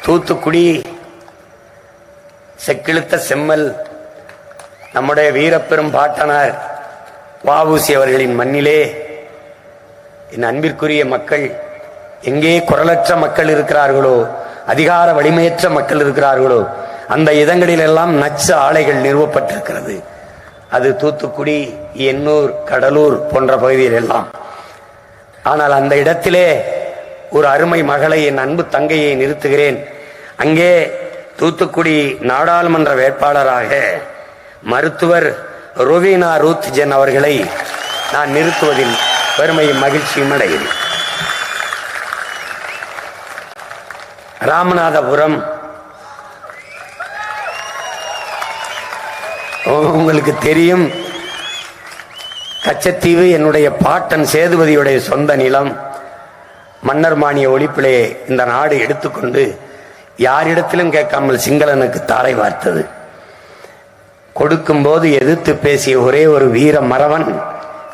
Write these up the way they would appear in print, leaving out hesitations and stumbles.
தூத்துக்குடி செக்கிழுத்த செம்மல் நம்முடைய வீரப்பெரும் பாட்டனார் வ.உ.சி. அவர்களின் மண்ணிலே என் அன்பிற்குரிய மக்கள், எங்கே குரலற்ற மக்கள் இருக்கிறார்களோ, அதிகார வலிமையற்ற மக்கள் இருக்கிறார்களோ, அந்த இடங்களில் எல்லாம் நச்சு ஆலைகள் நிறுவப்பட்டிருக்கிறது. அது தூத்துக்குடி, எண்ணூர், கடலூர் போன்ற பகுதியில் எல்லாம். ஆனால் அந்த இடத்திலே ஒரு அருமை மகளை, என் அன்பு தங்கையை நிறுத்துகிறேன். அங்கே தூத்துக்குடி நாடாளுமன்ற வேட்பாளராக மருத்துவர் ரோவினா ரூத் ஜென் அவர்களை நான் நிறுத்துவதில் பெருமையும் மகிழ்ச்சியும் அடைகிறேன். ராமநாதபுரம், உங்களுக்கு தெரியும், கச்சத்தீவு என்னுடைய பாட்டன் சேதுபதியுடைய சொந்த நிலம். மன்னர் மானிய ஒழிப்பிலே இந்த நாடு எடுத்துக்கொண்டு யாரிடத்திலும் கேட்காமல் சிங்களனுக்கு தாரை வார்த்தது. கொடுக்கும் போது எதிர்த்து பேசிய ஒரே ஒரு வீர மறவன்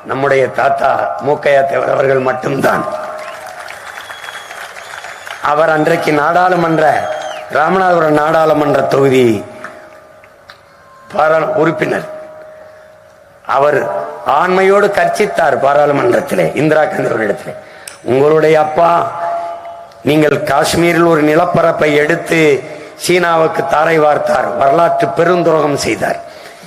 நம்முடைய தாத்தா மூக்கையா தேவர் அவர்கள் மட்டும்தான். அவர் அன்றைக்கு ராமநாதபுரம் நாடாளுமன்ற தொகுதி உறுப்பினர். அவர் ஆண்மையோடு கர்ச்சித்தார் பாராளுமன்றத்திலே இந்திரா காந்தி அவர்களிடத்திலே. உங்களுடைய அப்பா நீங்கள் காஷ்மீரில் ஒரு நிலப்பரப்பை எடுத்து சீனாவுக்கு தாரை வார்த்தார், வரலாற்று பெருந்துரோகம் செய்தார்.